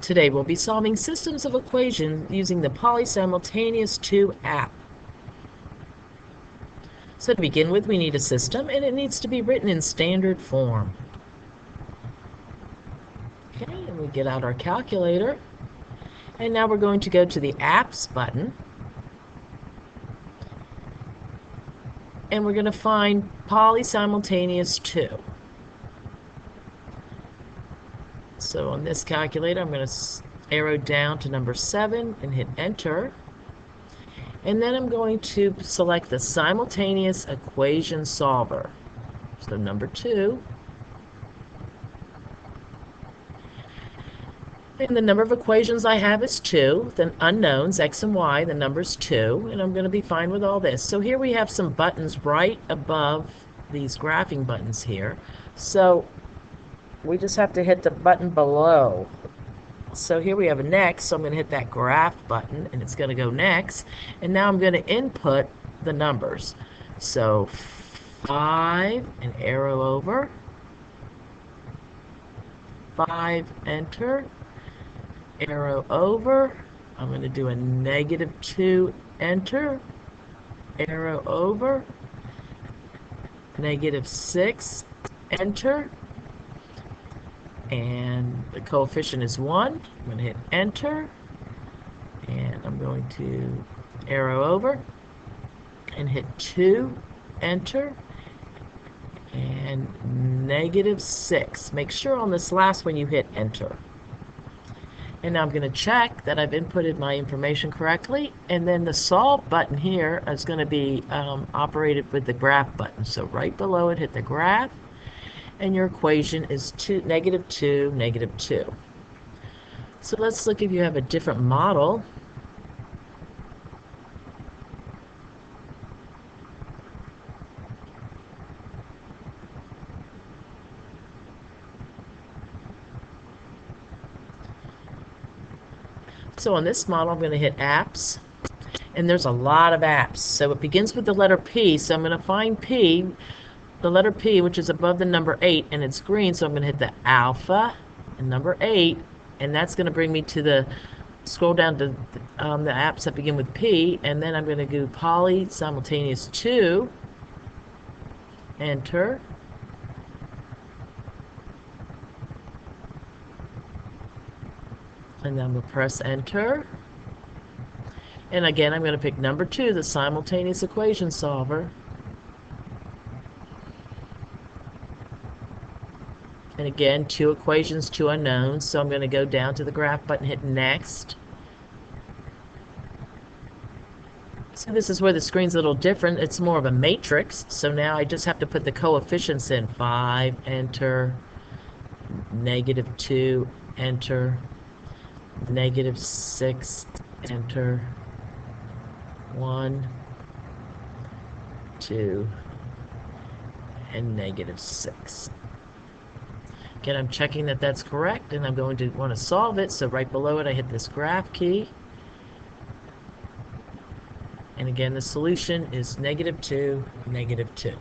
Today we'll be solving systems of equations using the Polysimultaneous 2 app. So to begin with, we need a system, and it needs to be written in standard form. Okay, and we get out our calculator, and now we're going to go to the Apps button, and we're going to find Polysimultaneous 2. So on this calculator, I'm going to arrow down to number 7 and hit enter. And then I'm going to select the simultaneous equation solver. So number 2. And the number of equations I have is 2. The unknowns, x and y, the number's 2. And I'm going to be fine with all this. So here we have some buttons right above these graphing buttons here. So we just have to hit the button below. So here we have a next, so I'm going to hit that graph button, and it's going to go next. And now I'm going to input the numbers. So 5, and arrow over. 5, enter. Arrow over. I'm going to do a -2, enter. Arrow over. -6, enter. And the coefficient is 1. I'm going to hit enter, and I'm going to arrow over and hit 2, enter, and -6. Make sure on this last one you hit enter. And now I'm going to check that I've inputted my information correctly, and then the solve button here is going to be operated with the graph button. So right below it, hit the graph, and your equation is -2, -2. So let's look if you have a different model. So on this model, I'm going to hit apps, and there's a lot of apps. So it begins with the letter P, so I'm going to find P, the letter P, which is above the number 8, and it's green, so I'm going to hit the alpha and number 8, and that's going to bring me to the, scroll down to the apps that begin with P, and then I'm going to do Polysimultaneous 2, enter, and then we'll press enter, and again I'm going to pick number 2, the simultaneous equation solver. And again, 2 equations, 2 unknowns. So I'm going to go down to the graph button, hit next. So this is where the screen's a little different. It's more of a matrix. So now I just have to put the coefficients in. 5, enter. -2, enter. -6, enter. 1, 2, and -6. Again, I'm checking that that's correct, and I'm going to want to solve it. So right below it, I hit this graph key. And again, the solution is -2, -2.